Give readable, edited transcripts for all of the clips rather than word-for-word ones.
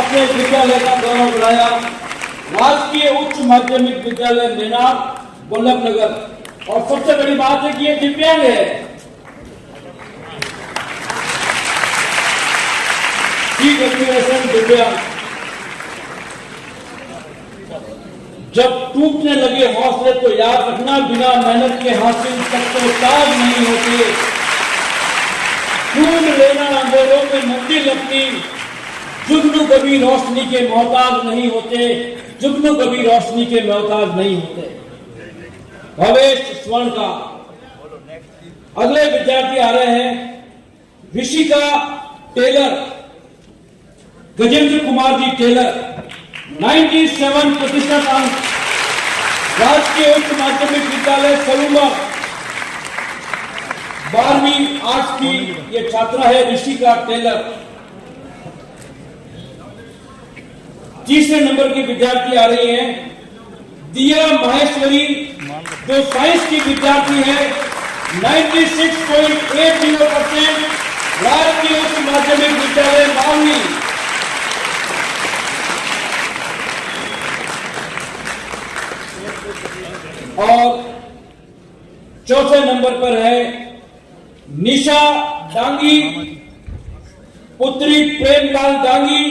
राष्ट्रीय विद्यालय का गौरव बढ़ाया। राजकीय उच्च माध्यमिक विद्यालय मेना वल्लभनगर, और सबसे बड़ी बात है कि ये दिव्यांग है। दिव्यांग जब टूटने लगे हौसले तो याद रखना, बिना मेहनत के हासिल तक तो ताज नहीं होते। ढूंढ लेना अंधेरों में मंजिल अपनी, जुगनू कभी रोशनी के मोहताज नहीं होते, जुगनू कभी रोशनी के मोहताज नहीं होते। भवेश स्वर्ण का अगले विद्यार्थी आ रहे हैं। ऋषिका टेलर, गजेंद्र कुमार जी टेलर, 97 प्रतिशत अंक, राजकीय उच्च माध्यमिक विद्यालय सलूंगा, 12वीं आर्ट्स की ये छात्रा है ऋषिका टेलर। तीसरे नंबर की विद्यार्थी आ रही है दिया माहेश्वरी, जो साइंस की विद्यार्थी है, 96.80%, राजकीय उच्च माध्यमिक विद्यालय मावली। और चौथे नंबर पर है निशा डांगी, पुत्री प्रेमलाल डांगी,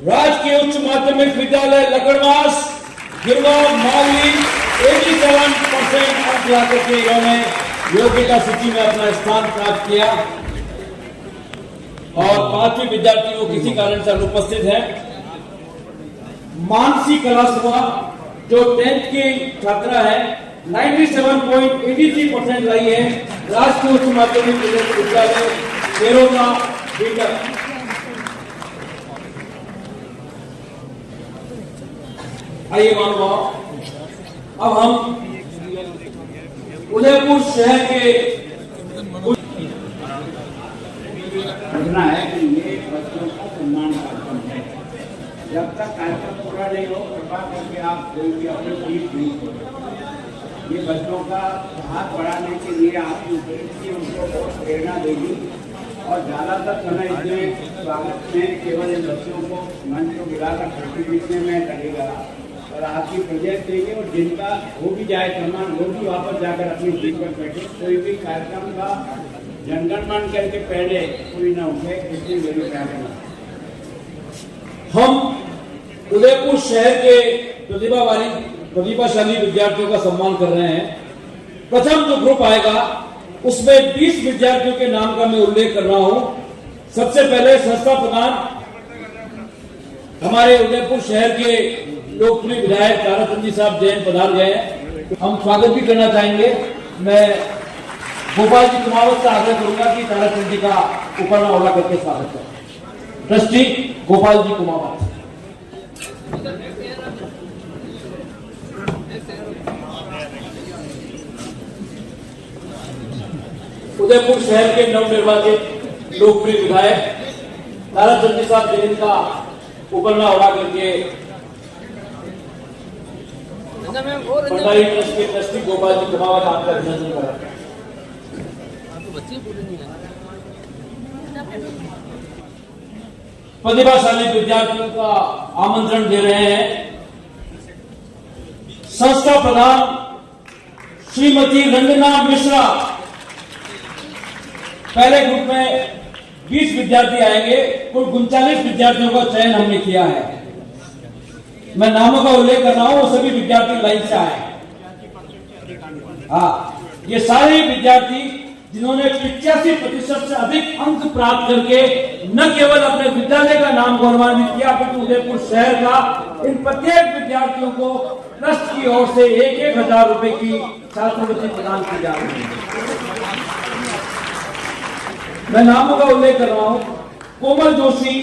राजकीय उच्च माध्यमिक विद्यालय लकड़वास, गिरगांव मावली। 87% अंक लाकर के इन्होंने योग्यता सूची में अपना स्थान प्राप्त किया। और 5वीं विद्यार्थी वो किसी कारण से अनुपस्थित है। मानसी कलासवा, जो 10th की छात्रा है, 97.83% लाई है, राजकीय उच्च माध्यमिक विद्यालय बेरोजा बेटर। आइए मानो, अब हम उदयपुर शहर के कहना है कि ये बच्चों का सम्मान कार्यक्रम है। जब तक कार्यक्रम पूरा नहीं हो, कृपा करके आप कोई भी अपनी सीट नहीं छोड़ें। ये बच्चों का हाथ बढ़ाने के लिए आपकी उपस्थिति उनको बहुत प्रेरणा देगी। और ज़्यादातर समय इसमें स्वागत में केवल इन बच्चों को मंच को बुलाकर फोटो खींचने में लगेगा और आपकी प्रोजेक्ट देंगे। और जिनका हो भी जाए सम्मान, वो भी वापस जाकर अपनी सीट पर बैठे। कोई भी कार्यक्रम का जनगणमन करके पहले कोई ना उठे, इसलिए मेरी प्रार्थना। हम उदयपुर शहर के प्रतिभाशाली विद्यार्थियों का सम्मान कर रहे हैं। प्रथम जो ग्रुप आएगा उसमें 20 विद्यार्थियों के नाम का मैं उल्लेख कर रहा हूं। सबसे पहले संस्था प्रधान हमारे उदयपुर शहर के लोकप्रिय विधायक ताराचंद जी साहब जैन पधार गए हैं, हम स्वागत भी करना चाहेंगे। मैं गोपाल जी कुमावत से आग्रह करूंगा कि ताराचंद जी का ऊपर ओला करके स्वागत करें। ट्रस्टी गोपाल जी कुमावत। उदयपुर शहर के नवनिर्वाचित लोकप्रिय विधायक ताराचंद जी साहब जैन का ऊपरना ओला करके ट्रस्टी गोपाल जी कुमावत आपका अभिनंदन करा। प्रतिभाशाली विद्यार्थियों का आमंत्रण दे रहे हैं। संस्था प्रधान श्रीमती रंजना मिश्रा। पहले ग्रुप में 20 विद्यार्थी आएंगे, कुल 39 विद्यार्थियों का चयन हमने किया है। मैं नामों का उल्लेख कर रहा हूं, वो सभी विद्यार्थी लाइन से आए। हाँ, ये सारे विद्यार्थी जिन्होंने 85% से अधिक अंक प्राप्त करके न केवल अपने विद्यालय का नाम गौरवान्वित किया, अपितु उदयपुर शहर का, इन प्रत्येक विद्यार्थियों को ट्रस्ट की ओर से 1,000 रुपए की छात्रवृत्ति प्रदान की जा रही है। मैं नामों का उल्लेख कर रहा हूं। कोमल जोशी,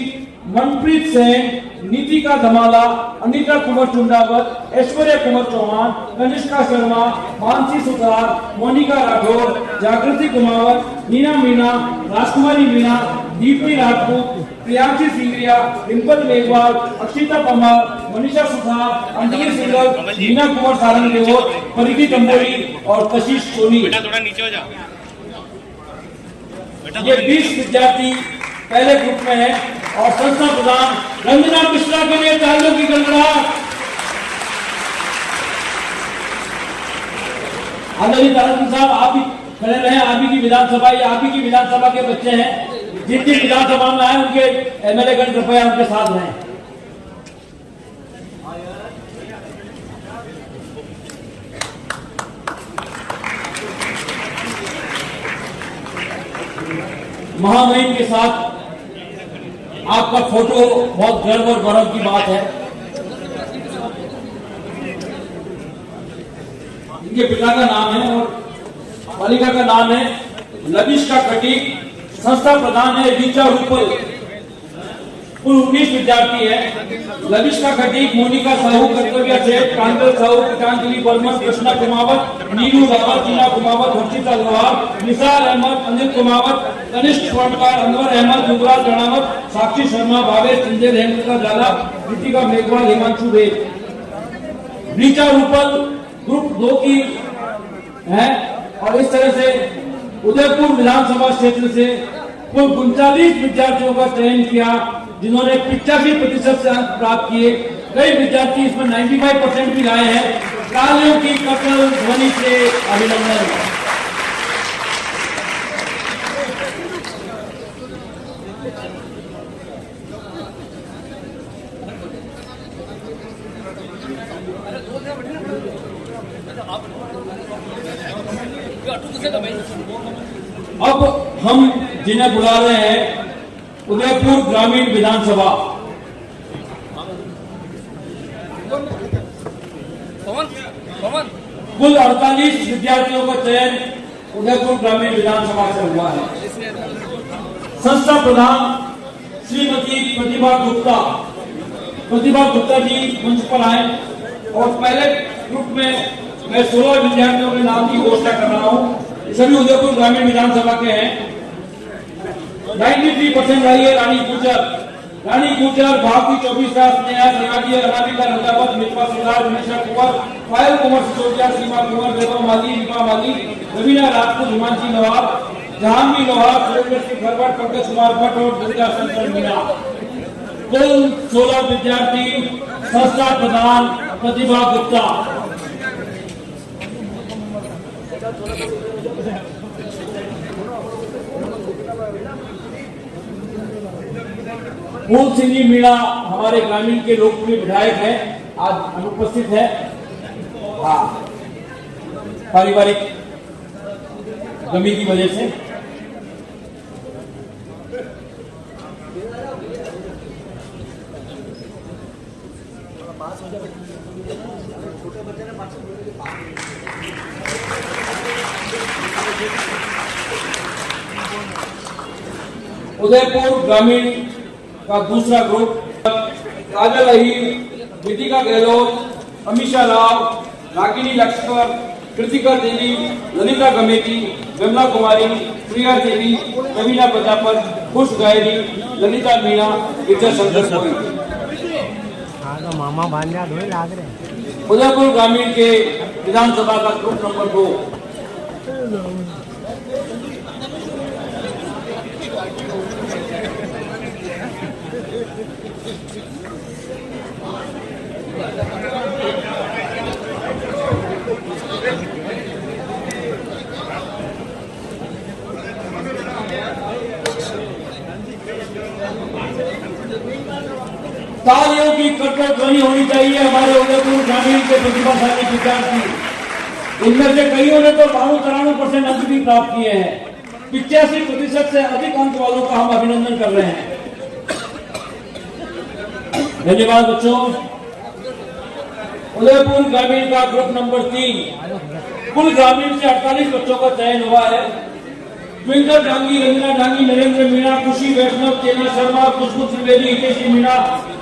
मनप्रीत सेन, नीतिका धमाला, अनिता कुमार चुंडावत, ऐश्वर्या कुमार चौहान, कनिष्का शर्मा, मानसी सुतार, मोनिका राठौर, जागृति कुमावत, नीना मीना, राजकुमारी मीना, दीप्ति राजपूत, प्रियांशी सिंगरिया, डिम्पल मेघवाल, अक्षिता पमार, मनीषा सुथार, अंजलि सिंगल, मीना कुमार सारंग देवोर, परिधि तंबोरी और कशिश सोनी। थोड़ा नीचे हो जाओ। ये 20 विद्यार्थी पहले ग्रुप में है। और संस्था प्रधान रंजना मिश्रा के लिए तालियों की गड़गड़ाहट। आदरणीय ताराचंद साहब, आप भी खड़े रहे। आप ही की विधानसभा, ये आप ही की विधानसभा के बच्चे हैं। जितनी विधानसभा में आए उनके एमएलए गण कृपया उनके साथ रहें। महामहिम के साथ आपका फोटो बहुत गर्व और गौरव की बात है। इनके पिता का नाम है और बालिका का नाम है लविष्का खटीक। संस्था प्रधान है रीचा रूपल। कुल 19 विद्यार्थी है। लविष्का खटीक, मोनिका साहू, कर्तव्य सेठ, कांतल साहू, पतंजलि बर्मन, कृष्णा कुमावत, नीरू रावत, टीना कुमावत, हर्षिता लोहार, निसार अहमद, अनिल कुमावत, कनिष्ठ स्वर्णकार, अनवर अहमद, युवराज रणावत, साक्षी शर्मा, भावेश, संजय, हेमलता जाला, ऋतिका मेघवाल, हिमांशु वेद। रीचा रूपल ग्रुप 2 की है और इस तरह से उदयपुर विधानसभा क्षेत्र से कुल 39 विद्यार्थियों का चयन किया जिन्होंने 85% से अंक प्राप्त किए। कई विद्यार्थी इसमें 95% भी लाए हैं। तालियों की ककल ध्वनि से अभिनंदन। अब हम जिन्हें बुला रहे हैं उदयपुर ग्रामीण विधानसभा। कुल 48 विद्यार्थियों का चयन उदयपुर ग्रामीण विधानसभा से हुआ है। संस्था प्रधान श्रीमती प्रतिभा गुप्ता। प्रतिभा गुप्ता जी मंच पर आए और पहले ग्रुप में मैं 16 विद्यार्थियों के नाम की घोषणा कर रहा हूँ। सभी उदयपुर ग्रामीण विधानसभा के हैं। 93% रही है रानी गुजर। रानी गुजर, भारती 24 दास, स्नेहा सराजी, अनामिका रंगावत, मित्वा सिद्धार्थ, मनीषा कुंवर, पायल कुंवर सिसोदिया, सीमा कुंवर, वैभव माली, दीपा माली, रवीना राजपूत, हिमांशी लोहार, जहांगी लोहार, सुरेंद्र सिंह खरवट, पंकज कुमार भट्ट और दुर्गा शंकर मीणा। कुल 16 विद्यार्थी। संस्था प्रधान प्रतिभा गुप्ता। फूल सिंह जी मीणा हमारे ग्रामीण के लोकप्रिय विधायक हैं, आज अनुपस्थित है। हाँ, पारिवारिक कमी की वजह से। उदयपुर ग्रामीण का दूसरा ग्रुप काजल अहीर, विदिका गहलोत, अमीशा राव, रागिनी लक्ष्मण, कृतिका देवी, ललिता गमेती, विमला कुमारी, प्रिया देवी, रवीना प्रजापत, खुश गायरी, ललिता मीणा, विजय शंकर। मामा भांजा धोए लाग रहे। उदयपुर ग्रामीण के विधानसभा का ग्रुप नंबर 2। तालियों की कठोर ध्वनि होनी चाहिए हमारे उदयपुर ग्रामीण के प्रतिभाशाली विद्यार्थी। इनमें से कईयों ने तो 92-93% अंक भी प्राप्त किए हैं। 85% से अधिक अंक वालों का हम अभिनंदन कर रहे हैं। धन्यवाद बच्चों। उदयपुर ग्रामीण का ग्रुप नंबर 3। कुल ग्रामीण से 48 बच्चों का चयन हुआ है। ट्विंकल डांगी, रंजना डांगी, नरेंद्र मीणा, खुशी वैष्णव, चेना शर्मा, खुशबू त्रिवेदी, हितेशी मीणा,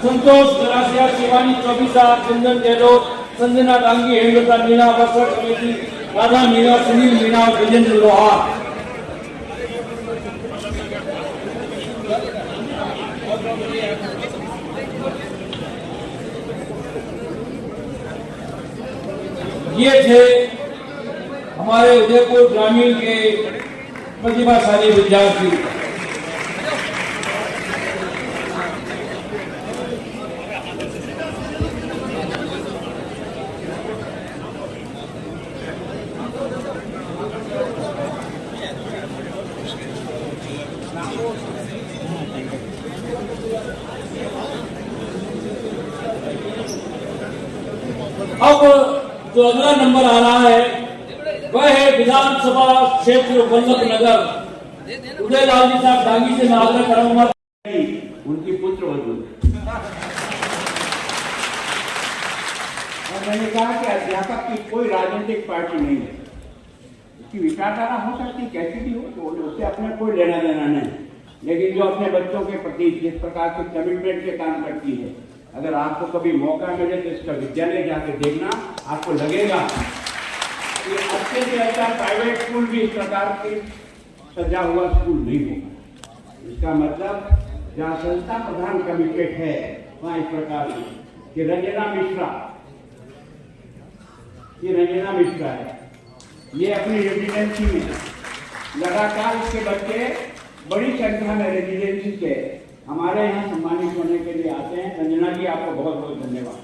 संतोष गरासिया, शिवानी चौबीसा, चंदन गहलोत, संजना डांगी, हेमलता मीणा, बसवर कमेटी, राधा मीणा, सुनील मीणा और विजेंद्र लोहार। ये थे हमारे उदयपुर ग्रामीण के प्रतिभाशाली विद्यार्थी। जो अगला नंबर आ रहा है वह है विधानसभा क्षेत्र वल्लभ नगर उदयलाल जी साहब डांगी से मैं आग्रह करूंगा उनकी पुत्र वधू। और मैंने कहा कि अध्यापक की कोई राजनीतिक पार्टी नहीं है, उसकी विचारधारा हो सकती कैसी भी हो, तो उससे अपने कोई लेना देना नहीं, लेकिन जो अपने बच्चों के प्रति जिस प्रकार के कमिटमेंट से काम करती है, अगर आपको कभी मौका मिले तो इसका विद्यालय जाके देखना, आपको लगेगा कि अच्छे से अच्छा प्राइवेट स्कूल भी इस प्रकार के सजा हुआ स्कूल नहीं होगा। इसका मतलब जहाँ संस्था प्रधान कमिटेड है वहाँ इस प्रकार की रंजना मिश्रा है, ये अपनी रेजिडेंसी में लगातार इसके बच्चे बड़ी संख्या में रेजिडेंसी से हमारे यहाँ सम्मानित होने के लिए आते हैं। रंजना जी आपको बहुत बहुत धन्यवाद।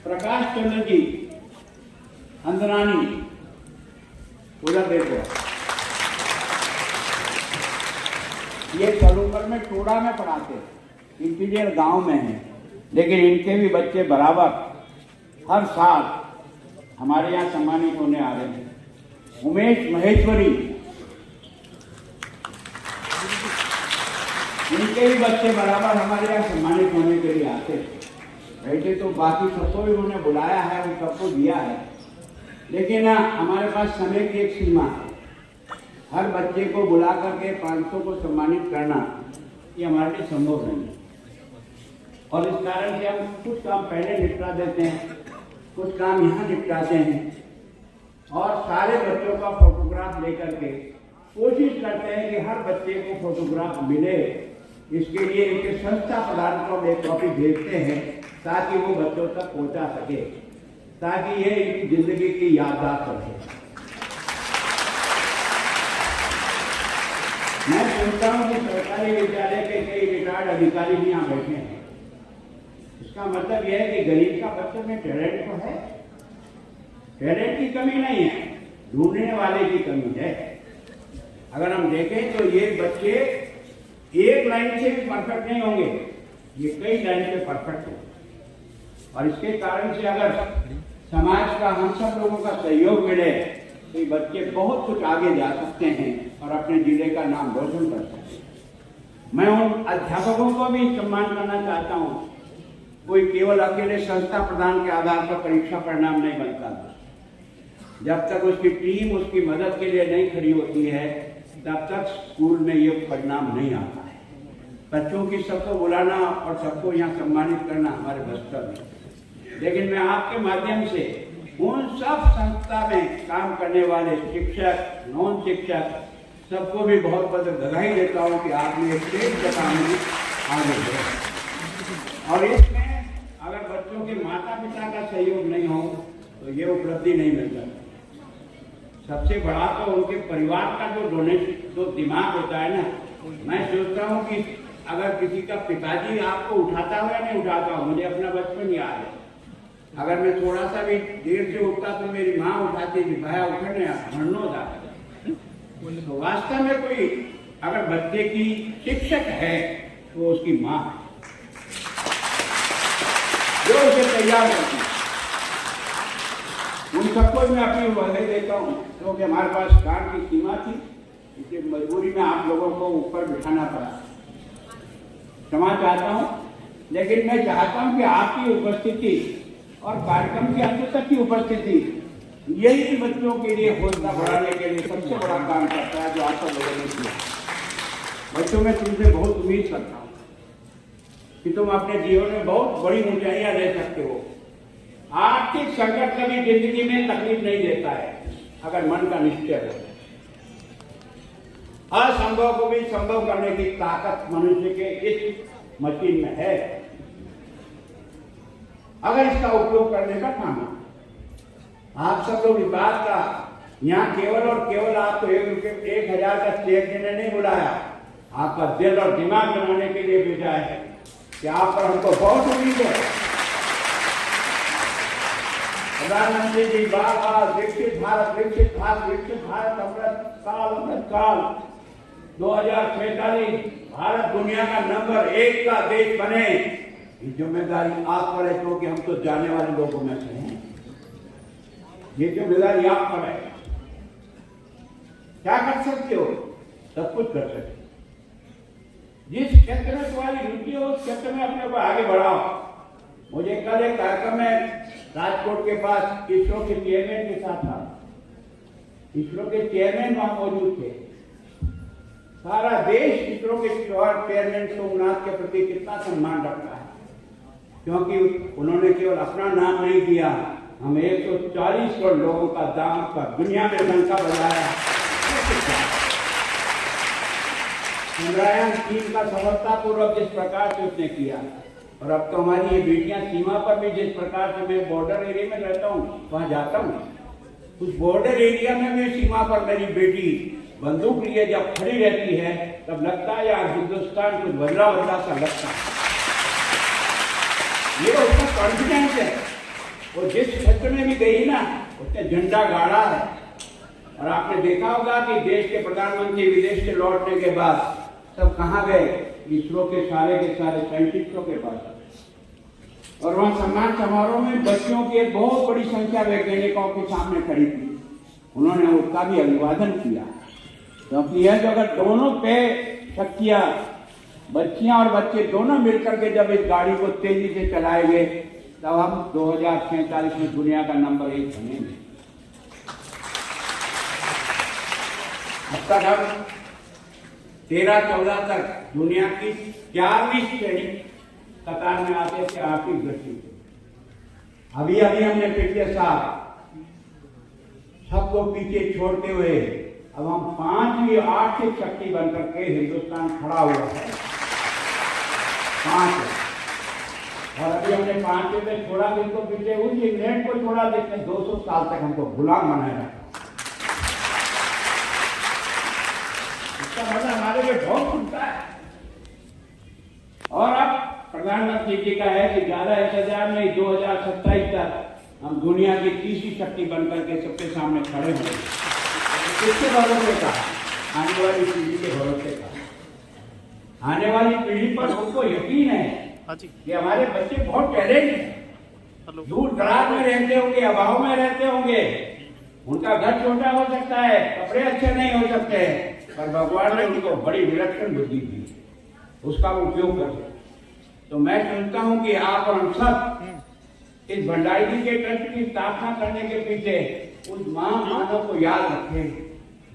प्रकाश चंद्र जी अंदरानी उधर देखो, ये कलूकर में टोड़ा में पढ़ाते हैं, इंटीरियर गांव में है, लेकिन इनके भी बच्चे बराबर हर साल हमारे यहाँ सम्मानित होने आ रहे हैं। उमेश महेश्वरी, इनके भी बच्चे बराबर हमारे यहाँ सम्मानित होने के लिए आते हैं। वैसे तो बाकी सबको भी उन्होंने बुलाया है, उन सबको दिया है, लेकिन हमारे पास समय की एक सीमा है। हर बच्चे को बुला करके 500 को सम्मानित करना ये हमारे लिए संभव नहीं है, और इस कारण से हम कुछ काम पहले निपटा देते हैं, कुछ काम यहाँ निपटाते हैं, और सारे बच्चों का फोटोग्राफ लेकर के कोशिश करते हैं कि हर बच्चे को फोटोग्राफ मिले। इसके लिए इनके संस्था प्रधान को एक कॉपी भेजते हैं ताकि वो बच्चों तक पहुंचा सके, ताकि ये इनकी जिंदगी की याददाश्त रहे। मैं सोचता हूँ कि सरकारी विद्यालय के कई रिटायर्ड अधिकारी भी यहाँ बैठे हैं। इसका मतलब यह है कि गरीब का बच्चे में टैलेंट तो है, टैलेंट की कमी नहीं है, ढूंढने वाले की कमी है। अगर हम देखें तो ये बच्चे एक लाइन से भी परफेक्ट नहीं होंगे, ये कई लाइन पे परफेक्ट होंगे, और इसके कारण से अगर समाज का हम सब लोगों का सहयोग मिले तो ये बच्चे बहुत कुछ आगे जा सकते हैं और अपने जिले का नाम रोशन कर सकते हैं। मैं उन अध्यापकों को भी सम्मान करना चाहता हूँ। कोई केवल अकेले संस्था प्रदान के आधार पर परीक्षा परिणाम नहीं बनता। जब तक उसकी टीम उसकी मदद के लिए नहीं खड़ी होती है तब तक स्कूल में ये परिणाम नहीं आता है। बच्चों की सबको बुलाना और सबको यहाँ सम्मानित करना हमारे बस्तर में, लेकिन मैं आपके माध्यम से उन सब संस्था में काम करने वाले शिक्षक, नॉन शिक्षक सबको भी बहुत बहुत बधाई देता हूँ कि आपने एक तेज काम में आगे बढ़े। और इसमें अगर बच्चों के माता पिता का सहयोग नहीं हो तो ये उपलब्धि नहीं मिल सकती। सबसे बड़ा तो उनके परिवार का जो डोनेशन, जो दिमाग होता है ना, मैं सोचता हूँ कि अगर किसी का पिताजी आपको उठाता हुआ नहीं उठाता हूँ, मुझे अपना बचपन याद है, अगर मैं थोड़ा सा भी देर से उठता तो मेरी माँ उठाती थी, भाया उठने भरनो था। तो वास्तव में कोई अगर बच्चे की शिक्षक है तो उसकी माँ है जो उसे तैयार करती है। उन सबको मैं अपनी बधाई देता हूँ, क्योंकि हमारे पास काम की सीमा थी, इसलिए मजबूरी में आप लोगों को ऊपर बिठाना पड़ा। क्षमा चाहता हूँ, लेकिन मैं चाहता हूँ कि आपकी उपस्थिति और कार्यक्रम के अंत तक की उपस्थिति यही बच्चों के लिए हौसला बढ़ाने के लिए सबसे बड़ा काम करता है जो आप सब लोगों ने किया। बच्चों में तुमसे बहुत उम्मीद करता हूँ कि तुम अपने जीवन में बहुत बड़ी ऊंचाइयां ले सकते हो। आर्थिक संकट कभी जिंदगी में तकलीफ नहीं देता है अगर मन का निश्चय हो। असंभव को भी संभव करने की ताकत मनुष्य के इस मशीन में है, अगर इसका उपयोग करने का काम है। आप सब लोग इस बात का यहाँ केवल और केवल आपको 1,000 का चेक देने नहीं बुलाया, आपका दिल और दिमाग बनाने के लिए भेजा है कि आप पर हमको बहुत उम्मीद है। प्रधानमंत्री जी बार बार विकसित भारत, विकसित भारत, विकसित भारत, अमृत काल 2046 भारत दुनिया का नंबर 1 का देश बने, ये जिम्मेदारी आप पर है, क्योंकि हम तो जाने वाले लोगों में से हैं। ये जिम्मेदारी आप पर है। क्या कर सकते हो? सब कुछ कर सकते हो। जिस क्षेत्र में तुम्हारी रुचि हो उस क्षेत्र में अपने को आगे बढ़ाओ। मुझे कल एक कार्यक्रम में राजकोट के पास इसरो के चेयरमैन के साथ था। इसरो के चेयरमैन वहां मौजूद थे। सारा देश इसरो के चेयरमैन सोमनाथ के प्रति कितना सम्मान रखता है, क्योंकि उन्होंने केवल अपना नाम नहीं दिया, हम 140 करोड़ लोगों का दाम का दुनिया में डंका बजाया। चंद्रयान 3 का सफलतापूर्वक जिस प्रकार से उसने किया, और अब तो हमारी ये बेटियां सीमा पर भी जिस प्रकार से, मैं बॉर्डर एरिया में रहता हूँ, वहां जाता हूँ, उस बॉर्डर एरिया में भी सीमा पर मेरी बेटी बंदूक लिए जब खड़ी रहती है तब लगता है यार हिंदुस्तान कुछ बदला बदला सा लगता है। ये उसका कॉन्फिडेंस है। वो जिस क्षेत्र में भी गई ना उसने झंडा गाड़ा है। और आपने देखा होगा कि देश के प्रधानमंत्री विदेश से लौटने के बाद सब कहाँ गए? इसरो के सारे साइंटिस्टों के पास। और वहां सम्मान समारोह में बच्चों की एक बहुत बड़ी संख्या वैज्ञानिकों के सामने खड़ी थी। उन्होंने उसका भी अभिवादन किया, क्योंकि यह जो अगर दोनों पे शक्तियां, बच्चियां और बच्चे दोनों मिलकर के जब इस गाड़ी को तेजी से चलाएंगे तब हम 2047 में दुनिया का नंबर 1 बनेंगे। अब तक हम 13-14 तक दुनिया की 4वीं श्रेणी कतार में आते थे आर्थिक दृष्टि से। अभी हमने पिछले साल सबको पीछे छोड़ते हुए अब हम 5वीं आर्थिक शक्ति बनकर के हिंदुस्तान खड़ा हुआ है। 5 और अभी हमने 5वें में छोड़ा जिनको पीछे उस इंग्लैंड को छोड़ा जिसने 200 साल तक हमको गुलाम बनाया रखा। इसका मतलब हमारे लिए बहुत खुलता है। और अब प्रधानमंत्री जी का है कि 11,000 नहीं 2027 तक हम दुनिया की तीसरी शक्ति बनकर के सबके सामने खड़े होंगे। किसके भरोसे का? आने वाली पीढ़ी के भरोसे का। आने वाली पीढ़ी पर उनको यकीन है कि हमारे बच्चे बहुत टैलेंट हैं। दूर दराज में रहते होंगे, अभाव में रहते होंगे, उनका घर छोटा हो सकता है, कपड़े अच्छे नहीं हो सकते, पर भगवान ने उनको बड़ी विलक्षण बुद्धि दी, उसका उपयोग कर। तो मैं सोचता हूं कि आप और हम सब इस भंडारी जी के ट्रस्ट की स्थापना करने के पीछे उस महामानव को याद रखें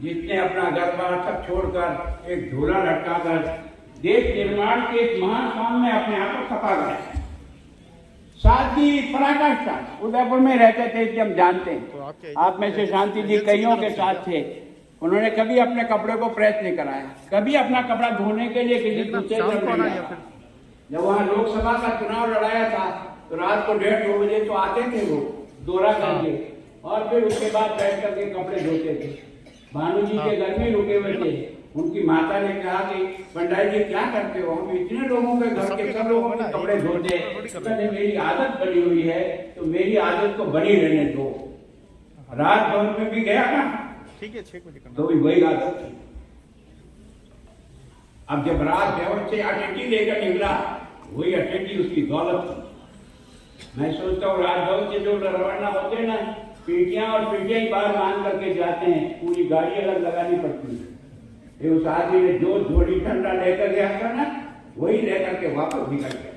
जिसने अपना घर बार सब छोड़कर एक झोला लटकाकर देश निर्माण के इस महान काम में अपने आप को खपा गया। साथ ही पराकाष्ठा उदयपुर में रहते थे, इसलिए हम जानते हैं। आप में से शांति जी कईयों के साथ थे। उन्होंने कभी अपने कपड़े को प्रेस नहीं कराया, कभी अपना कपड़ा धोने के लिए किसी दूसरे जब वहां लोकसभा का चुनाव लड़ाया था तो रात को 1:30-2 बजे तो आते थे वो दौरा करके, और फिर उसके बाद बैठ करके कपड़े धोते थे। भानु जी के घर में रुके हुए थे। उनकी माता ने कहा कि भंडारी जी क्या करते हो? हम इतने लोगों के घर के सब लोगों के कपड़े धोते। कहते मेरी आदत बनी हुई है तो मेरी आदत को बनी रहने दो। राजभवन में भी गया ना, ठीक है, 6 बजे तो भी वही आदत थी। अब जब राजभवन से अटेटी लेकर निकला, वही अटेटी उसकी दौलत थी। मैं सोचता हूँ राजभवन से जो रवाना होते हैं ना, पेटियां और पेटियां ही बाहर मान करके जाते हैं, पूरी गाड़ी अलग लगानी पड़ती है। उस आदमी ने जो झोली ठंडा लेकर गया था ना, वही लेकर के वापस निकल गया।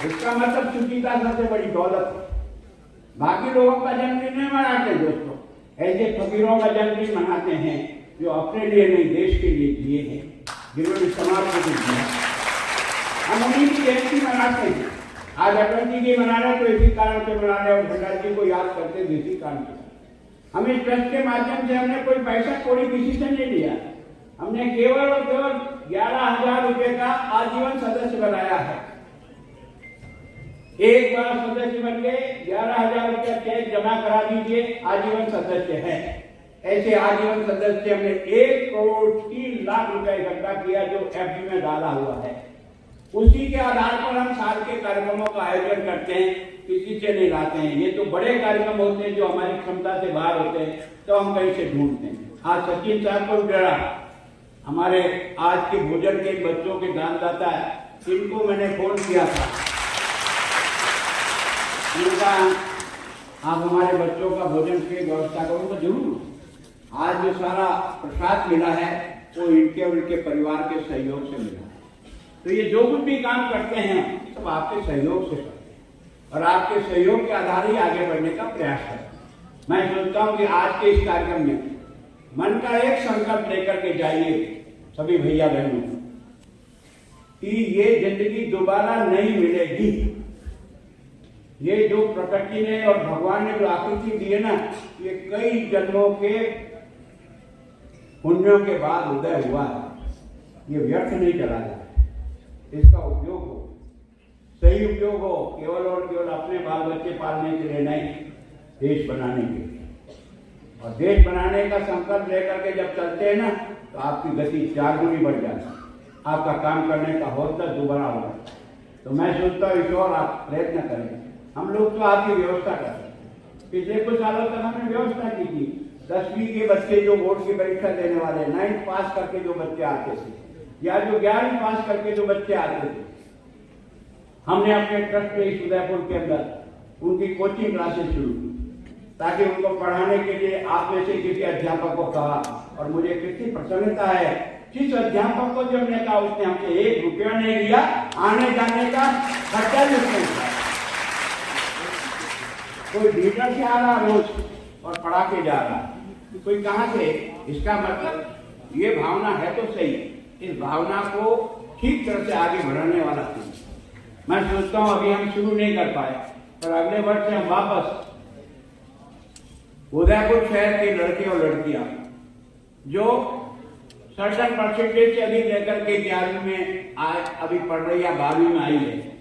उसका मतलब चुकी का सबसे बड़ी दौलत। बाकी लोगों का जन्मदिन नहीं मनाते दोस्तों, ऐसे फकीरों का जन्मदिन मनाते हैं जो अपने लिए नहीं देश के लिए जिए हैं, जिन्होंने समाज को दिया। हम उन्हीं की जयंती मनाते हैं। आज अटल जी की मना रहे तो इसी कारण से मना रहे, और भंडारी जी को याद करते इसी कारण से। हम इस ट्रस्ट के माध्यम से हमने कोई पैसा कोई किसी से नहीं लिया। हमने केवल और केवल 11,000 रुपए का आजीवन सदस्य बनाया है। एक बार सदस्य बन गए, 11,000 रुपया चेक जमा करा दीजिए, आजीवन सदस्य है। ऐसे आजीवन सदस्य हमने 1,03,00,000 रुपए इकट्ठा किया जो एफडी में डाला हुआ है। उसी के आधार पर हम साल के कार्यक्रमों का आयोजन करते हैं, किसी से नहीं लाते हैं। ये तो बड़े कार्यक्रम होते हैं जो हमारी क्षमता से बाहर होते हैं, तो हम कहीं से ढूंढते हैं। आज सचिन साहब को डरा, हमारे आज के भोजन के बच्चों के दानदाता है, इनको मैंने फोन किया था। उनका आप हमारे बच्चों का भोजन की व्यवस्था करो तो जरूर। आज जो सारा प्रसाद मिला है वो इनके और इनके परिवार के सहयोग से मिला। तो ये जो कुछ भी काम करते हैं सब आपके सहयोग से करते हैं और आपके सहयोग के आधार ही आगे बढ़ने का प्रयास करते हैं। मैं सोचता हूँ कि आज के इस कार्यक्रम में मन का एक संकल्प लेकर के जाइए सभी भैया बहनों कि ये जिंदगी दोबारा नहीं मिलेगी। ये जो प्रकृति ने और भगवान ने जो आकृति दी है ना, ये कई जन्मों के पुण्यों के बाद उदय हुआ है। ये व्यर्थ नहीं चला जाए। इसका उपयोग हो, सही उपयोग हो, केवल और केवल अपने बाल बच्चे पालने के लिए नहीं, देश बनाने के लिए। और देश बनाने का संकल्प लेकर के जब चलते हैं ना तो आपकी गति 4 गुनी बढ़ जाती है, आपका काम करने का हौसला दोबारा होगा। तो मैं सोचता हूँ इस और आप प्रयत्न करें। हम लोग तो आपकी व्यवस्था कर रहे हैं। पिछले कुछ सालों तक हमने व्यवस्था की थी। 10वीं के बच्चे जो बोर्ड की परीक्षा देने वाले 9th पास करके जो बच्चे आते थे या जो 11वीं पास करके जो बच्चे आते थे, हमने अपने ट्रस्ट में इस उदयपुर के अंदर उनकी कोचिंग क्लासेस शुरू की ताकि उनको पढ़ाने के लिए आप में से किसी अध्यापक को कहा। और मुझे कितनी प्रसन्नता है, जिस अध्यापक को जब मैंने कहा उसने हमसे 1 रुपया नहीं लिया, आने जाने का खर्चा भी उसने किया। कोई भीतर से आ रहा रोज और पढ़ा के जा रहा, कोई कहां से। इसका मतलब ये भावना है तो सही, इस भावना को ठीक तरह से आगे बढ़ाने वाला थी। मैं सोचता हूं अभी हम शुरू नहीं कर पाए, पर अगले वर्ष से हम वापस उदयपुर शहर के लड़के और लड़कियां जो सर्टन परसेंटेज से अधिक लेकर के 11वीं में आज अभी पढ़ रही या 12वीं में आई है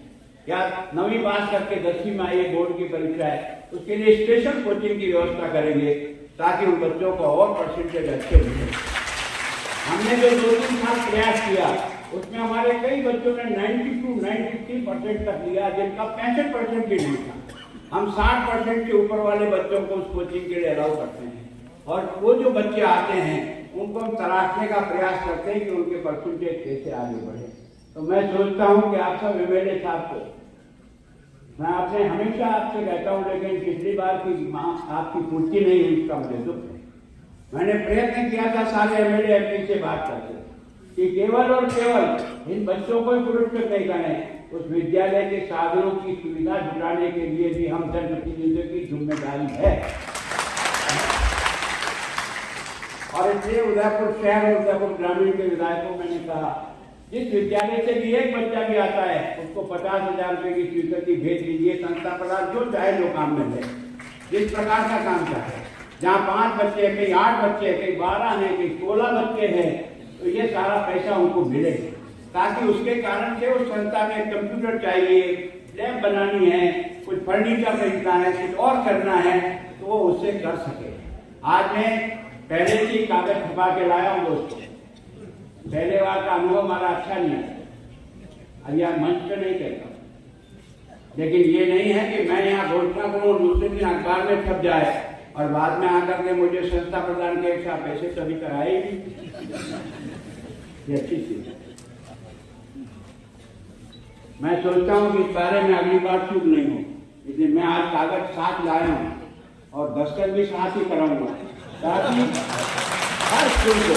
या 9वीं पास करके 10वीं में आई है, बोर्ड की परीक्षा है, उसके लिए स्पेशल कोचिंग की व्यवस्था करेंगे ताकि उन बच्चों को और परसेंटेज अच्छे मिले। हमने जो 2-3 साल प्रयास किया उसमें हमारे कई बच्चों ने 92-93% तक लिया, जिनका 65% भी नहीं था। हम 60% के ऊपर वाले बच्चों को उस कोचिंग के लिए अलाउ करते हैं और वो जो बच्चे आते हैं उनको हम तलाशने का प्रयास करते हैं कि उनके परसेंटेज कैसे आगे बढ़े। तो मैं सोचता हूं कि आप सब एमएलए साहब को मैं आपसे हमेशा आपसे कहता हूं, लेकिन पिछली बार की आपकी पूर्ति नहीं हुई, इसका मुझे दुख है। मैंने प्रयत्न किया था सारे एमएलए एमपी से बात करके कि केवल और केवल इन बच्चों को ही पुरस्कृत नहीं करें, उस विद्यालय के साधनों की सुविधा जुटाने के लिए भी हम जनप्रतिनिधियों की जिम्मेदारी है। और इसलिए उदयपुर शहर और उदयपुर ग्रामीण के विधायकों मैंने कहा, जिस विद्यालय से भी एक बच्चा भी आता है उसको 50,000 रुपए की स्वीकृति भेज दीजिए। संस्था प्रदान जो चाहे जो काम में है, जिस प्रकार का काम चाहे, जहाँ 5 बच्चे, कहीं 8 बच्चे, कहीं 12 हैं, कहीं 16 बच्चे हैं, तो ये सारा पैसा उनको मिले ताकि उसके कारण से उस संस्था में कंप्यूटर चाहिए, लैब बनानी है, कुछ फर्नीचर खरीदना है, कुछ और करना है, तो वो उससे कर सके। आज मैं पहले से कागज छपा के लाया हूँ दोस्तों। पहले बार का अनुभव हमारा अच्छा नहीं है, अब यह मंच पे नहीं कहता, लेकिन ये नहीं है कि मैं यहाँ घोषणा करूँ दूसरे दिन अखबार में छप जाए और बाद में आकर के मुझे संस्था प्रदान के पैसे कभी कराए ये अच्छी चीज। मैं सोचता हूँ कि इस बारे में अगली बार चूक नहीं हो, इसलिए मैं आज कागज साथ लाया हूँ और दस्तखत भी साथ ही कराऊंगा ताकि हर स्कूल को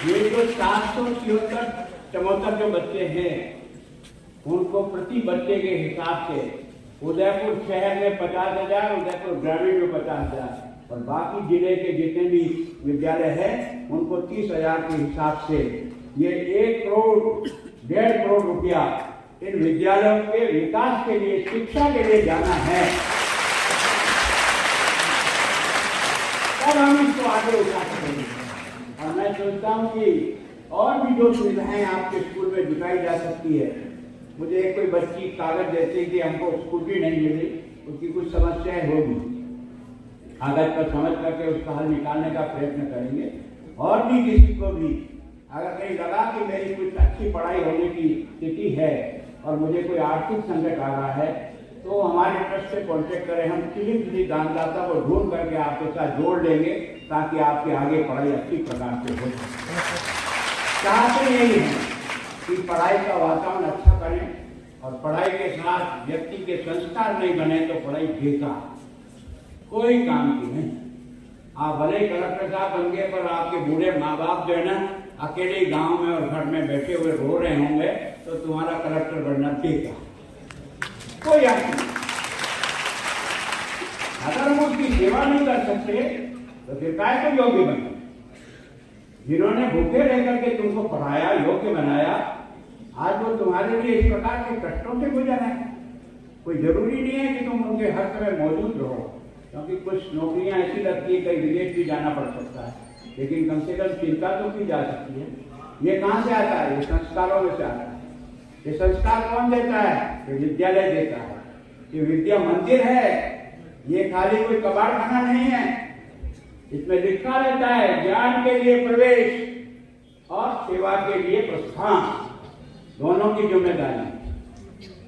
ये जो 774 जो बच्चे हैं उनको प्रति बच्चे के हिसाब से उदयपुर शहर में 50,000, उदयपुर ग्रामीण में 50,000 और बाकी जिले के जितने भी विद्यालय हैं उनको 30,000 के हिसाब से ये 1 करोड़ 1.5 करोड़ रुपया इन विद्यालयों के विकास के लिए, शिक्षा के लिए जाना है। तब हम इसको आगे उठा सकेंगे। और मैं सोचता हूँ कि और भी जो सुविधाएं आपके स्कूल में जुटाई जा सकती है। मुझे कोई बच्ची कागज देती कि हमको स्कूटी नहीं मिली, उसकी कुछ समस्याएं होगी, कागज पर समझ करके उसका हल निकालने का प्रयत्न करेंगे। और भी किसी को भी अगर कहीं लगा कि मेरी कुछ अच्छी पढ़ाई होने की स्थिति है और मुझे कोई आर्थिक संकट आ रहा है तो हमारे ट्रस्ट से कॉन्टेक्ट करें। हम किसी दानदाता को ढूंढ करके आपके साथ जोड़ लेंगे ताकि आपके आगे पढ़ाई अच्छी प्रकार से हो सके। चाहते यही है कि पढ़ाई का वातावरण अच्छा करें, और पढ़ाई के साथ व्यक्ति के संस्कार नहीं बने तो पढ़ाई बेकार, कोई काम की नहीं। आप भले ही कलेक्टर साहब बन गए, पर आपके बूढ़े माँ बाप जो है ना, अकेले गांव में और घर में बैठे हुए रो रहे होंगे, तो तुम्हारा कलेक्टर बनना बेकार, कोई अर्थ नहीं। अगर हम उसकी सेवा नहीं कर सकते तो फिर काय को योग्य बने? जिन्होंने भूखे रह करके तुमको पढ़ाया, योग्य बनाया, आज वो तुम्हारे लिए इस प्रकार के कष्टों से गुजर है। कोई जरूरी नहीं है कि तुम उनके हर समय मौजूद रहो, क्योंकि कुछ नौकरियां ऐसी लगती है, कहीं विदेश भी जाना पड़ सकता है, लेकिन कम से कम चिंता तो की जा सकती है। ये कहाँ से आता है? ये संस्कारों में से आता है। ये संस्कार कौन देता है? ये विद्यालय देता है। ये विद्या मंदिर है, ये खाली कोई कबाड़ खाना नहीं है। इसमें लिखा रहता है ज्ञान के लिए प्रवेश और सेवा के लिए प्रस्थान, दोनों की जिम्मेदारी।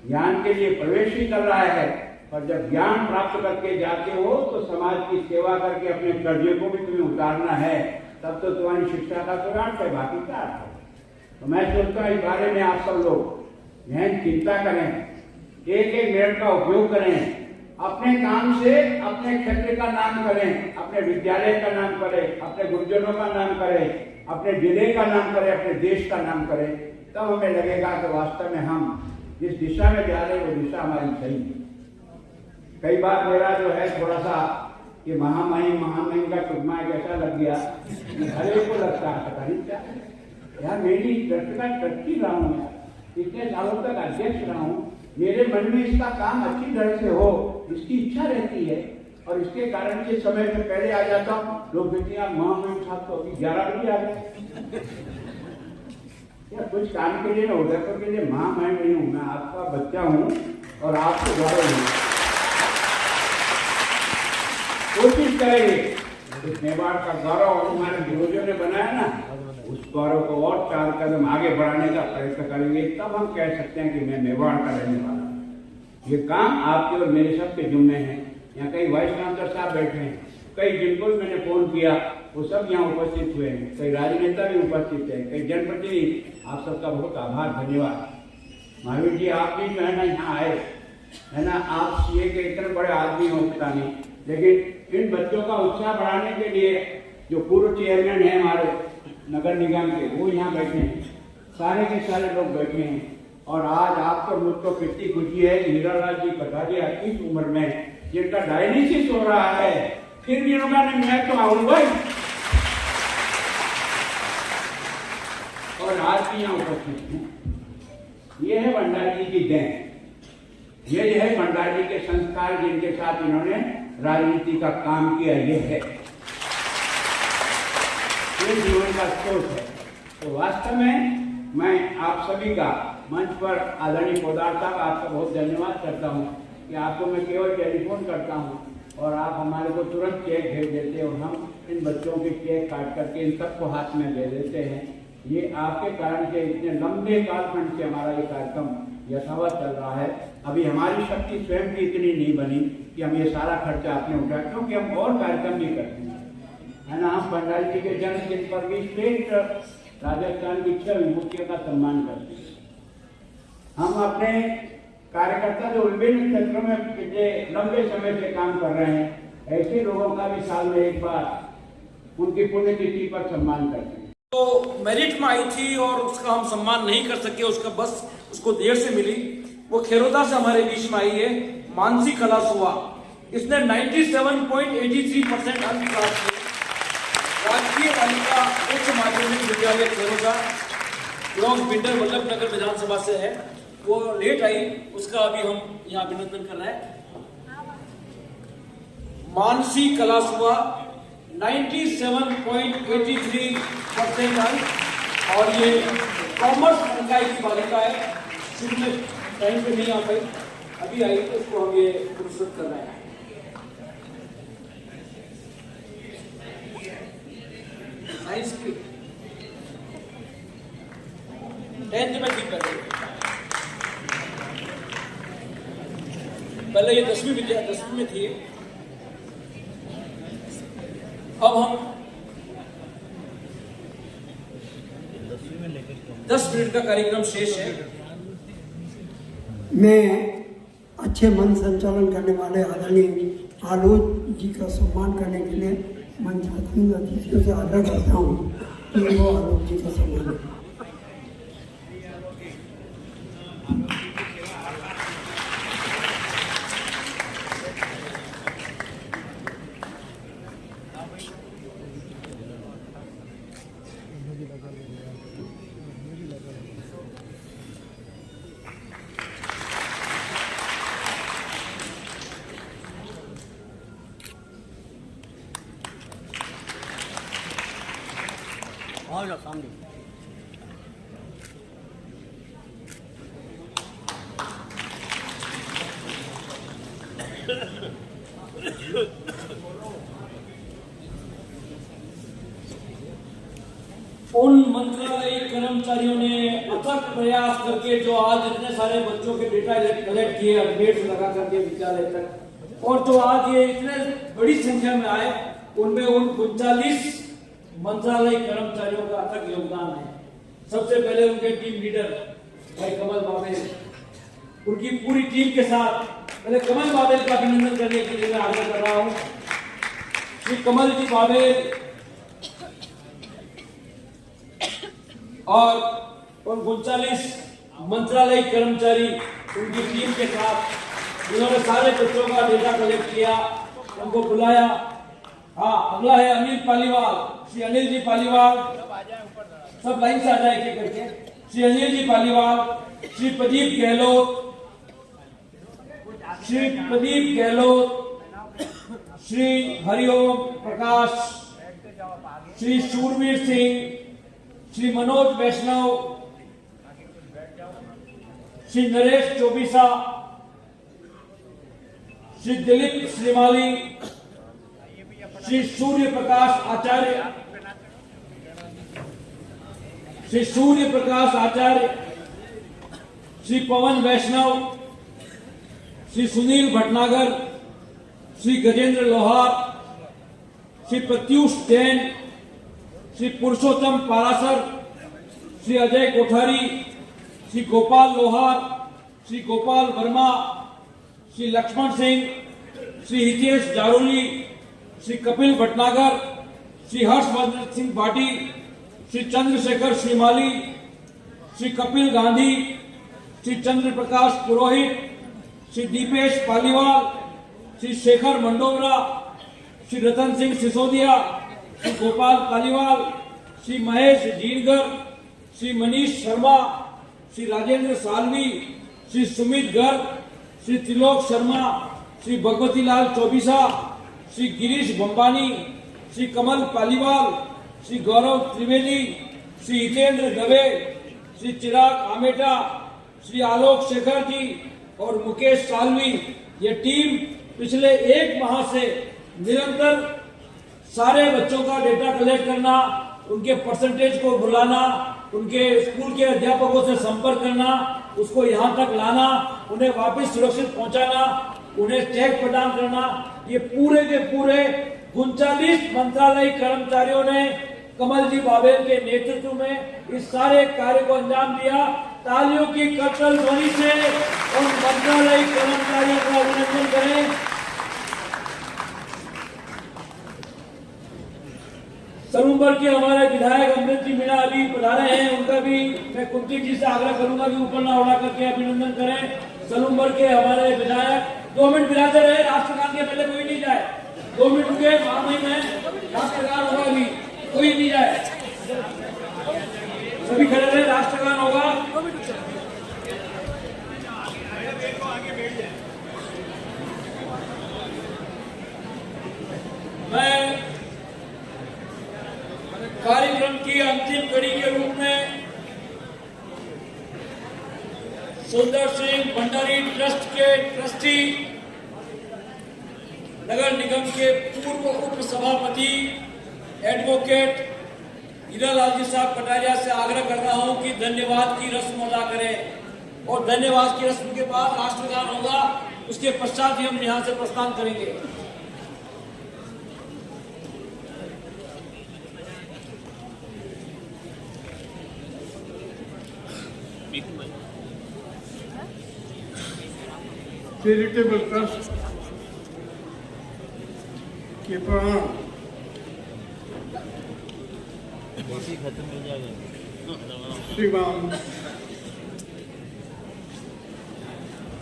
ज्ञान के लिए प्रवेश ही कर रहा है, पर जब ज्ञान प्राप्त करके जाते हो तो समाज की सेवा करके अपने कर्जे को भी तुम्हें उतारना है, तब तो तुम्हारी शिक्षा का तो अर्थ है, बाकी क्या अर्थ है? तो मैं सोचता हूँ इस बारे में आप सब लोग गहन चिंता करें, एक एक मिनट का उपयोग करें, अपने काम से अपने क्षेत्र का नाम करें, अपने विद्यालय का नाम करें, अपने गुरुजनों का नाम करें, अपने जिले का नाम करें, अपने देश का नाम करें, तब हमें लगेगा कि वास्तव में हम जिस दिशा में जा रहे हैं वो दिशा हमारी सही है। कई बार मेरा जो है थोड़ा सा ये महामहिम का टुकमा ऐसा लग गया कि हर एक को लगता है पता नहीं क्या यार, मेरी ट्रस्ट का ट्रस्टी रहा हूँ यार, इतने सालों तक अध्यक्ष रहा हूँ, मेरे मन में इसका काम अच्छी तरह से हो इसकी इच्छा रहती है, और इसके कारण के समय में पहले आ जाता हूँ, लोग कहते हैं महामहिम साहब तो अभी 11 बजे आ गए। या कुछ काम के लिए ना उदयपुर के लिए महामहिम नहीं हूँ, मैं आपका बच्चा हूँ और आपको गौरव हूँ। कोशिश करेंगे इस मेवाड़ का गौरव हमारे पूर्वजों ने बनाया ना, उस गौरव को और 4 कदम आगे बढ़ाने का प्रयत्न करेंगे, तब हम कह सकते हैं कि मैं मेवाड़ का रहने वाला हूँ। ये काम आपके और मेरे सबके जिम्मे हैं। यहाँ कई वाइस चांसलर साहब बैठे हैं, कई जिनको भी मैंने फोन किया वो सब यहाँ उपस्थित हुए हैं, कई राजनेता भी उपस्थित हैं, कई जनप्रतिनिधि, आप सबका बहुत आभार, धन्यवाद। महावीर जी आप भी जो है ना यहाँ आए, है ना, आप सीए के इतने बड़े आदमी हो पता नहीं, लेकिन इन बच्चों का उत्साह बढ़ाने के लिए जो पूर्व चेयरमैन है हमारे नगर निगम के, वो यहाँ बैठे हैं, सारे के सारे लोग बैठे हैं। और आज आपको मुझको कितनी खुशी है, हीरालाल जी कटारिया इस उम्र में जिनका डायलिसिस हो रहा है, फिर भी उन्होंने मैं तो आऊंगा ही, और आज भी यहाँ उपस्थित हूँ। ये है भंडारी जी की देन, ये है भंडारी के संस्कार जिनके साथ इन्होंने राजनीति का काम किया, ये है ये जीवन का स्रोत है। तो वास्तव में मैं आप सभी का मंच पर आदरणीय पोदार साहब आपका बहुत धन्यवाद करता हूँ कि आपको मैं केवल टेलीफोन करता हूँ और आप हमारे को तुरंत चेक भेज देते हैं और हम इन बच्चों के चेक काट करके इन सबको हाथ में दे देते हैं। ये आपके कारण से इतने लंबे कालखंड से हमारा ये कार्यक्रम यथावत चल रहा है। अभी हमारी शक्ति स्वयं की इतनी नहीं बनी कि हम ये सारा खर्चा आपने उठाया, क्योंकि हम और कार्यक्रम भी करते हैं, है ना। हम भंडारी जी के जन्मदिन पर भी स्टेट राजस्थान की 6 विभूतियों का सम्मान करते हैं। हम अपने कार्यकर्ता जो विभिन्न क्षेत्रों में पिछले लंबे समय से काम कर रहे हैं, ऐसे लोगों का भी साल में एक बार उनकी पुण्यतिथि पर सम्मान करते हैं। तो मेरिट में आई थी और उसका हम सम्मान नहीं कर सके, उसका बस उसको देर से मिली। वो खेरोदा से हमारे बीच में आई है, मानसी कलासुआ, इसने 97.83% अंक प्राप्त किए। राजकीय बालिका उच्च माध्यमिक विद्यालय खेरोदा ब्लॉक बिंडर वल्लभनगर विधानसभा से है, वो लेट आई, उसका अभी हम यहाँ अभिनंदन कर रहे हैं। मानसी कलासुआ 97.83% अंक, और ये कॉमर्स इकाई की बालिका है, शुरू में टाइम पे नहीं आ पाई, अभी आई तो उसको हम ये पुरस्कृत कर रहे हैं। साइंस की 10th में ठीक कर रही है, पहले ये 10वीं में थी। अब हम 10 मिनट का कार्यक्रम शेष है। मैं अच्छे मन संचालन करने वाले आदरणीय आलोक जी का सम्मान करने के लिए मंच अतिथियों से आग्रह करता हूँ कि वो आलोक जी का सम्मान करें। आओ जाओ सामने। उन मंत्रालय कर्मचारियों ने अथक प्रयास करके जो आज इतने सारे बच्चों के डेटा कलेक्ट किए अपडेट्स लगा करके विद्यालय तक, और जो आज ये इतने बड़ी संख्या में आए, उनमें उन 39 मंत्रालय कर्मचारियों का अथक योगदान है। सबसे पहले उनके टीम लीडर भाई कमल बाबेल, उनकी पूरी टीम के साथ पहले कमल बाबेल का अभिनंदन करने के लिए मैं आग्रह कर रहा हूं। श्री कमल जी बाबेल और उन 39 मंत्रालय कर्मचारी उनकी टीम के साथ उन्होंने सारे बच्चों का डेटा कलेक्ट किया, उनको बुलाया। हाँ, अगला है अनिल पालीवाल। श्री अनिल जी पालीवाल, सब लाइन से आ जाए एक करके। श्री अनिल जी पालीवाल, श्री प्रदीप गहलोत, श्री हरिओम प्रकाश, श्री शूरवीर सिंह, श्री मनोज वैष्णव, श्री नरेश चौबीसा, श्री दिलीप श्रीमाली, श्री सूर्य प्रकाश आचार्य, श्री पवन वैष्णव, श्री सुनील भटनागर, श्री गजेंद्र लोहार, श्री प्रत्युष जैन, श्री पुरुषोत्तम पारासर, श्री अजय कोठारी, श्री गोपाल लोहार, श्री गोपाल वर्मा, श्री लक्ष्मण सिंह, श्री हितेश जारोली, श्री कपिल भटनागर, श्री हर्षवर्धन सिंह भाटी, श्री चंद्रशेखर श्रीमाली, श्री कपिल गांधी, श्री चंद्र प्रकाश पुरोहित, श्री दीपेश पालीवाल, श्री शेखर मंडोवरा, श्री रतन सिंह सिसोदिया, श्री गोपाल पालीवाल, श्री महेश जीणगर, श्री मनीष शर्मा, श्री राजेंद्र सालवी, श्री सुमित गर्ग, श्री त्रिलोक शर्मा, श्री भगवती लाल चौबीसा, श्री गिरीश बंबानी, श्री कमल पालीवाल, श्री गौरव त्रिवेदी, श्री हितेंद्र दवे, श्री चिराग आमेटा, श्री आलोक शेखर जी और मुकेश सालवी। ये टीम पिछले 1 माह से निरंतर सारे बच्चों का डेटा कलेक्ट करना, उनके परसेंटेज को बुलाना, उनके स्कूल के अध्यापकों से संपर्क करना, उसको यहाँ तक लाना, उन्हें वापस सुरक्षित पहुंचाना, उन्हें चेक प्रदान करना, ये पूरे के पूरे 39 मंत्रालय कर्मचारियों ने कमल जी बाबेल के नेतृत्व में इस सारे कार्य को अंजाम दिया। तालियों की करतल ध्वनि से उन मंत्रालय कर्मचारियों का अभिनंदन करें। सरूम्बर के हमारे विधायक अमृत जी मीणा अभी पधारे हैं, उनका भी मैं कुंती जी से आग्रह करूंगा कि ऊपर ना उड़ा करके अभिनंदन करें। सरूम्बर के हमारे विधायक 2 मिनट विराजे रहे, राष्ट्रगान के पहले कोई नहीं जाए। 2 मिनट रुके, महामहिम है, राष्ट्रगान होगा, अभी कोई नहीं जाए, सभी खड़े रहे, राष्ट्रगान होगा। मैं कार्यक्रम की अंतिम कड़ी के रूप में सुंदर सिंह भंडारी ट्रस्ट के ट्रस्टी, नगर निगम के पूर्व उप सभापति एडवोकेट हीरालाल जी साहब कटारिया से आग्रह कर रहा हूं कि धन्यवाद की रस्म अदा करें, और धन्यवाद की रस्म के बाद राष्ट्रगान होगा, उसके पश्चात ही हम यहां से प्रस्थान करेंगे। चैरिटेबल ट्रस्ट के प्रधान श्रीमान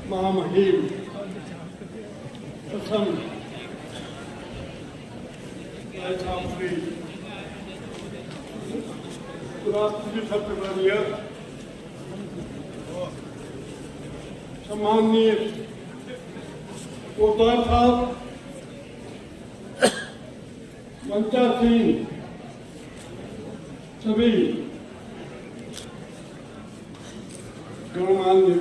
महामहिम असम राजधानी राष्ट्रीय सत्यवादिया सम्माननीय कोटवाल साहब, मंचा सिंह, सभी गणमान्य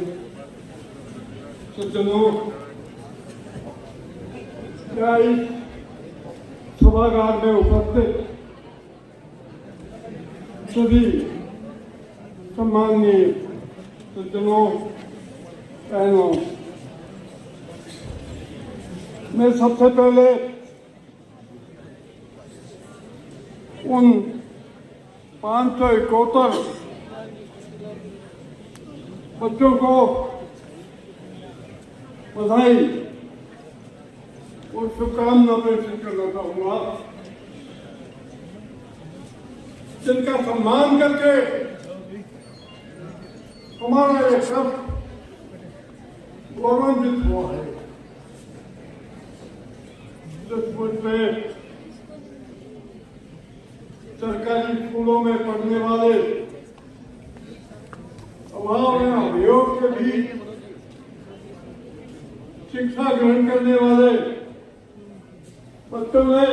सज्जनों, क्या इस सभागार में उपस्थित सभी सम्माननीय सज्जनों, बहनों, मैं सबसे पहले उन 571 बच्चों को बधाई और शुभकामना प्रेषित करना चाहूंगा जिनका सम्मान करके हमारा ये सब गौरवान्वित हुआ है। सचमुच में सरकारी स्कूलों में पढ़ने वाले अभाव में अभियोग के बीच शिक्षा ग्रहण करने वाले बच्चों ने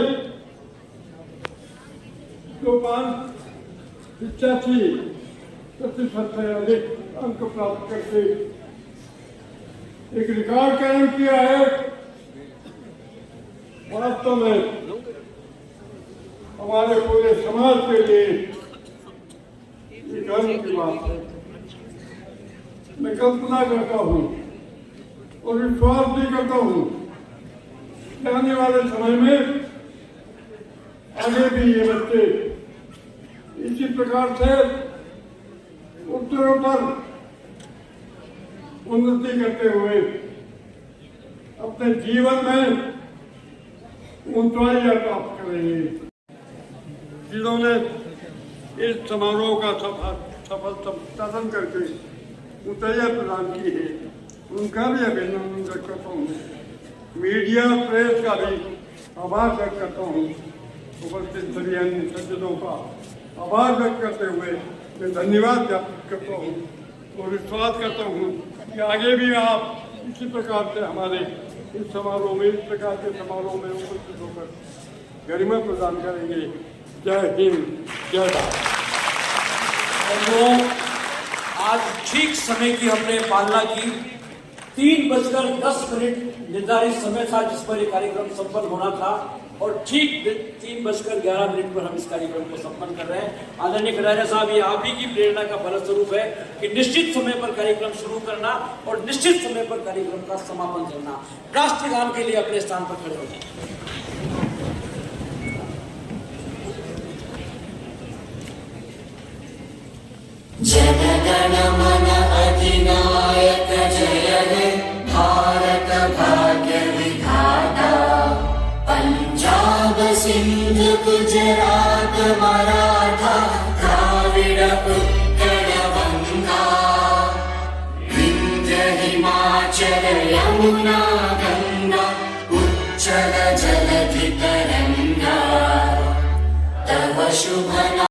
जो 85% से अधिक अंक प्राप्त करके एक रिकॉर्ड कायम किया है। वास्तव में हमारे पूरे समाज के लिए गर्व की बात है। मैं कल्पना करता हूँ और विश्वास भी करता हूँ कि आने वाले समय में आगे भी ये बच्चे इसी प्रकार से उत्तरोत्तर उन्नति करते हुए अपने जीवन में ऊंचाइयां प्राप्त करेंगे। जिन्होंने इस समारोह का सफल संचालन करके ऊंचाइयां प्रदान की है, उनका भी अभिनंदन करता हूँ। मीडिया प्रेस का भी आभार व्यक्त करता हूँ। उपस्थित सभी अन्य सज्जनों का आभार व्यक्त करते हुए मैं धन्यवाद ज्ञापित करता हूँ और विश्वास करता हूँ कि आगे भी आप इसी प्रकार से हमारे इस समारोह में, इस प्रकार के समारोह में उपस्थित होकर गरिमा प्रदान करेंगे। जय हिंद, जय भारत। आज ठीक समय की हमने पालना की। 3:10 निर्धारित समय था जिस पर यह कार्यक्रम संपन्न होना था और ठीक 3:11 पर हम इस कार्यक्रम को संपन्न कर रहे हैं। आदरणीय कटारिया साहब, ये आप ही की प्रेरणा का फलस्वरूप है कि निश्चित समय पर कार्यक्रम शुरू करना और निश्चित समय पर कार्यक्रम का समापन करना। राष्ट्रगान के लिए अपने स्थान पर खड़े हो जाए। जनगण मन अधिनायक जय हे भारत भाग्य विधाता। पंजाब सिंध गुजरात मराठा द्राविड़ उत्कल गंगा। विंध्य हिमाचल यमुना गंगा उच्चल जलधि तरंगा। तव शुभ